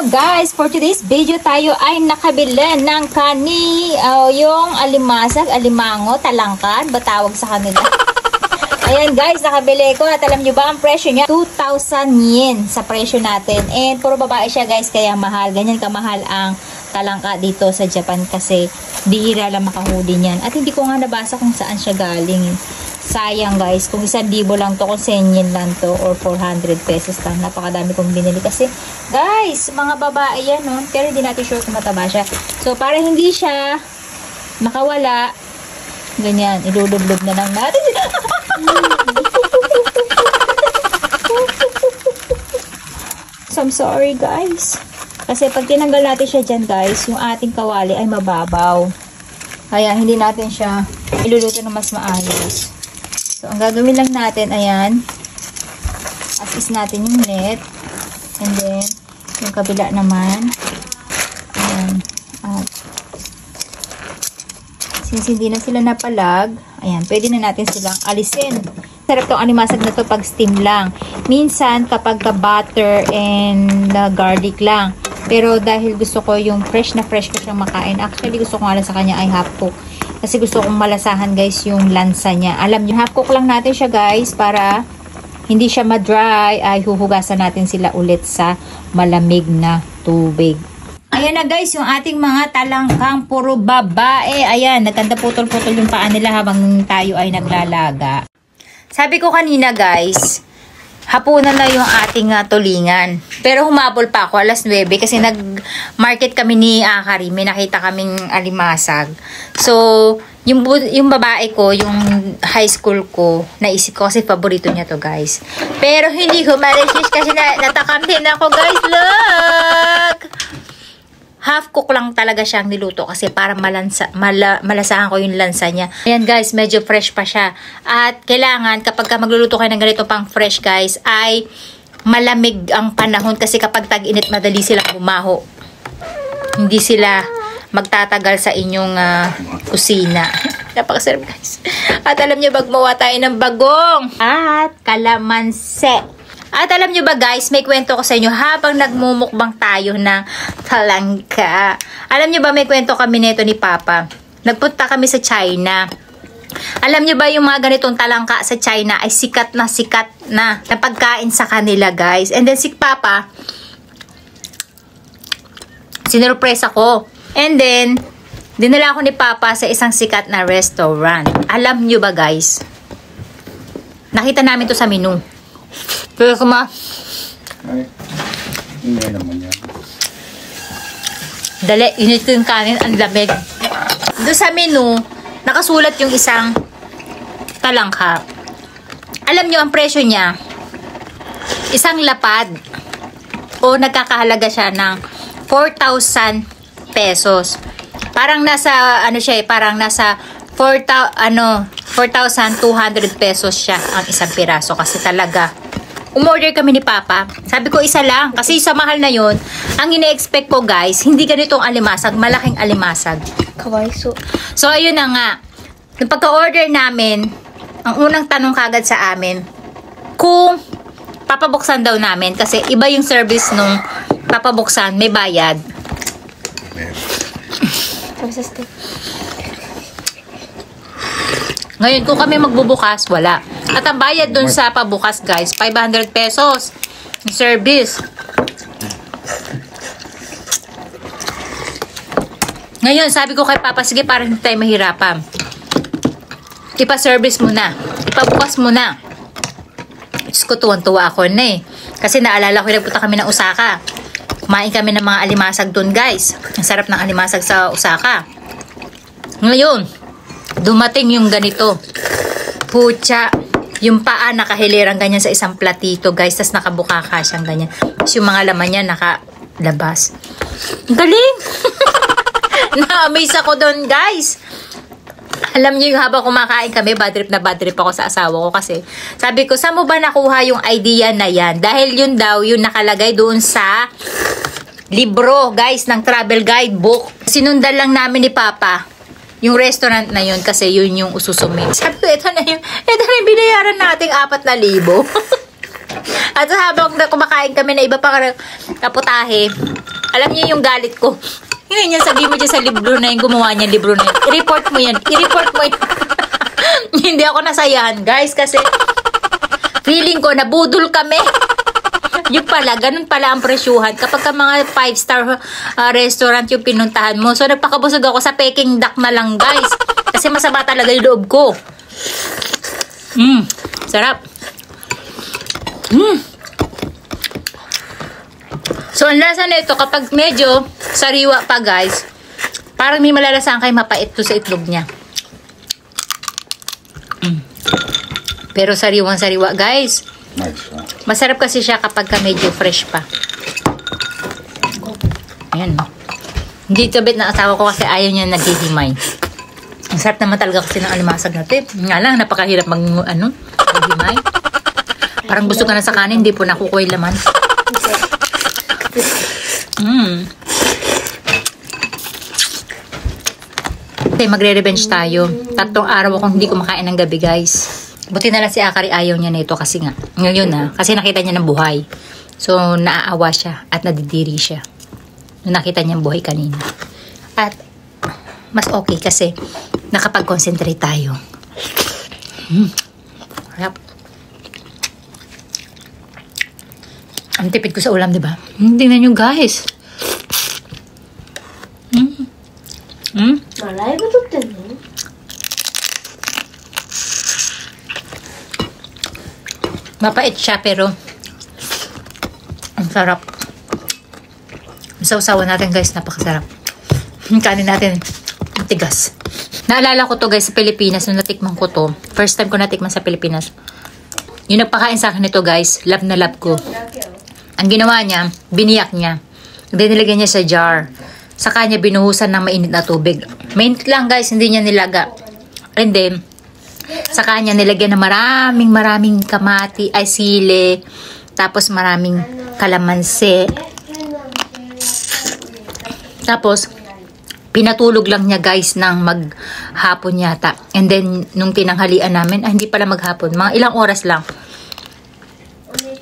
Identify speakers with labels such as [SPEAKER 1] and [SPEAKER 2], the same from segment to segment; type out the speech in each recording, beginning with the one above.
[SPEAKER 1] guys, for today's video tayo ay nakabili ng yung alimango, talangkan, ba tawag sa kanila? Ayan guys, nakabili ko at alam nyo ba ang presyo niya? 2,000 yen sa presyo natin. And puro babae siya guys, kaya mahal. Ganyan kamahal ang talangka dito sa Japan kasi bihira lang makahuli niyan. At hindi ko nga nabasa kung saan siya galing. Sayang guys, kung 1,000 lang to, kung 100 yen lang to, or 400 pesos lang. Napakadami kong binili kasi guys, mga babae yan, no? Pero hindi natin sure kung mataba siya. So para hindi siya makawala, ganyan, ilulublob na lang natin. So I'm sorry guys. Kasi pag tinanggal natin siya dyan guys, yung ating kawali ay mababaw. Kaya hindi natin siya iluluto ng mas maayos. So ang gagawin lang natin, ayan, as-is natin yung net. And then, yung kabila naman, ayan, at since hindi na sila napalag, ayan, pwede na natin silang alisin. Sarap tong animasag na to pag steam lang. Minsan, kapag butter and garlic lang. Pero dahil gusto ko yung fresh na fresh ko siyang makain, actually gusto ko nga sa kanya ay half cook. Kasi gusto kong malasahan guys yung lansa niya. Alam niyo, half cook lang natin siya guys para hindi siya ma-dry. Ay huhugasan natin sila ulit sa malamig na tubig. Ayan na guys, yung ating mga talangkang puro babae. Ayan, nagkanda putol-putol yung paa nila habang tayo ay naglalaga. Sabi ko kanina guys, hapunan na yung ating tulingan. Pero humabol pa ako, alas 9 kasi nag-market kami ni Akari. May nakita kaming alimasag. So, yung babae ko, yung high school ko, naisip ko kasi paborito niya to guys. Pero hindi ko ma-resist kasi natakam din ako guys. Look! Half cook lang talaga siyang niluto kasi para malasahan ko yung lansa niya. Ayan guys, medyo fresh pa siya. At kailangan kapag magluluto kayo ng ganito pang fresh guys, ay malamig ang panahon kasi kapag tag-init madali silang bumaho. Hindi sila magtatagal sa inyong kusina. Napakasarap guys. At alam niyo ba, gumawa tayo ng bagong at kalamansi. At alam nyo ba guys, may kwento ko sa inyo habang nagmumukbang tayo ng talangka. Alam nyo ba, may kwento kami nito ni Papa. Nagpunta kami sa China. Alam nyo ba yung mga ganitong talangka sa China ay sikat na pagkain sa kanila guys. And then si Papa, sinurpresa ko. And then, dinala ako ni Papa sa isang sikat na restaurant. Alam nyo ba guys, nakita namin to sa menu. Pero
[SPEAKER 2] ay, hindi naman yan.
[SPEAKER 1] Dali, init ko yung kanin, ang lamig. Doon sa menu, nakasulat yung isang talangka. Alam nyo, ang presyo niya, isang lapad, o nagkakahalaga siya ng 4,000 pesos. Parang nasa, ano siya parang nasa 4,200 pesos siya ang isang piraso kasi talaga. Umorder kami ni Papa. Sabi ko isa lang kasi sa mahal na yon, ang ine-expect ko guys, hindi ganitong alimasag, malaking alimasag. Kawaiso. So ayun na nga. Nung pagka-order namin, ang unang tanong kagad sa amin, kung papabuksan daw namin kasi iba yung service nung papabuksan, may bayad. Ngayon, kung kami magbubukas, wala. At ang bayad dun sa pabukas, guys, 500 pesos. Yung service. Ngayon, sabi ko kay Papa, sige, para hindi tayo mahirapan. Ipa-service mo na. Ipabukas mo na. Diyos ko, tuwan-tuwa ako na eh. Kasi naalala ko, nagpunta kami ng Osaka. Kumain kami ng mga alimasag dun, guys. Ang sarap ng alimasag sa Osaka. Ngayon, dumating yung ganito. Pucha. Yung paa nakahilirang ganyan sa isang platito, guys. Tapos nakabukaka siyang ganyan. Tapos yung mga laman niya nakalabas. Galing! Na-amaze ako doon, guys. Alam niyo yung habang kumakain kami, bad trip ako sa asawa ko kasi sabi ko, saan mo ba nakuha yung idea na yan? Dahil yun daw, yung nakalagay doon sa libro, guys, ng travel guidebook. Sinundan lang namin ni Papa yung restaurant na yun kasi yun yung ususumin. Sabi ko, ito na yung binayaran nating 4,000. At habang kumakain kami na iba pang kaputahe, Alam niyo yung galit ko. Yun yan, sabi mo dyan sa libro na yung gumawa niya, libro na yun. I-report mo yan. I-report mo yan. Hindi ako nasayahan, guys, kasi feeling ko, nabudol kami. Yung pala, ganun pala ang presyuhan. Kapag ka mga 5-star restaurant yung pinuntahan mo. So, nagpakabusog ako sa Peking duck na lang, guys. Kasi masama talaga yung loob ko. Sarap. So, ang lasa nito, kapag medyo sariwa pa, guys, parang may malalasahan kayo mapait to sa itlog niya. Pero sariwang-sariwa, guys.
[SPEAKER 2] Nice.
[SPEAKER 1] Masarap kasi siya kapag ka medyo fresh pa. Ayan. Hindi tabit na asawa ko kasi ayaw niya naghihimay. Ang sarap naman talaga kasi ng alimasag natin. Nga lang, napakahirap maghimay. Parang gusto ka na sa kanin, hindi po nakukuha yung laman. Okay, magre-revenge tayo. 3 araw akong hindi kumakain ng gabi, guys. Buti na lang si Akari ayaw niya nito kasi nga. Ngayon kasi nakita niya ng buhay. So, naaawa siya at nadidiri siya. Nung nakita niya ng buhay kanina. At, mas okay kasi nakapag-concentrate tayo. Harap. Ang tipid ko sa ulam, diba? Tingnan nyo, guys.
[SPEAKER 3] Malay ba ito tayo?
[SPEAKER 1] Mapait siya, pero ang sarap. Sausawan natin, guys. Napakasarap. Yung kanin natin, matigas. Naalala ko to, guys, sa Pilipinas. Nung natikman ko to. First time ko natikman sa Pilipinas. Yung nagpakain sa akin nito, guys, love na love ko. Ang ginawa niya, biniyak niya. Dinilagyan niya sa jar. Sa kanya, binuhusan ng mainit na tubig. Mainit lang, guys, hindi niya nilaga. And then, sa kanya, nilagyan ng maraming kamati, ay sili, tapos maraming kalamansi. Tapos, pinatulog lang niya, guys, ng maghapon yata. And then, nung tinanghalian namin, hindi pala maghapon, mga ilang oras lang.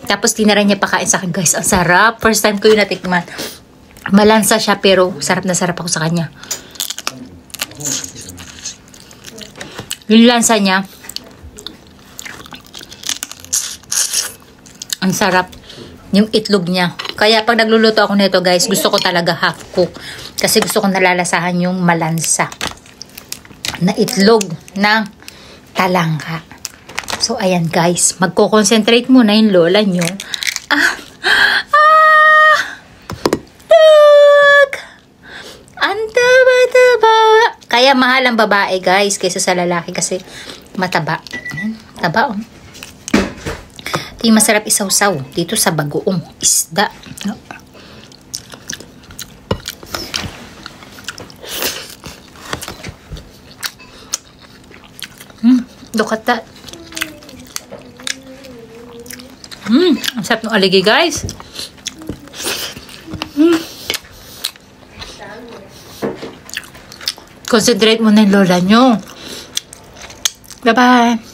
[SPEAKER 1] Tapos, tinara niya pakain sa akin, guys. Ang sarap. First time ko yung natikman. Malansa siya, pero sarap na sarap ako sa kanya. Yung lansa niya, ang sarap. Yung itlog niya. Kaya pag nagluluto ako nito, guys, gusto ko talaga half cook. Kasi gusto ko nalalasahan yung malansa na itlog ng talangka. So, ayan, guys. Magko-concentrate muna yung lola nyo. Look! Ang taba-taba. Kaya mahal ang babae, guys, kaysa sa lalaki kasi mataba. Taba, oh. Ito yung masarap isawsaw dito sa bagoong isda. Look at that. Ang sarap ng aligi, guys. Concentrate mo na yung lola nyo. Bye-bye.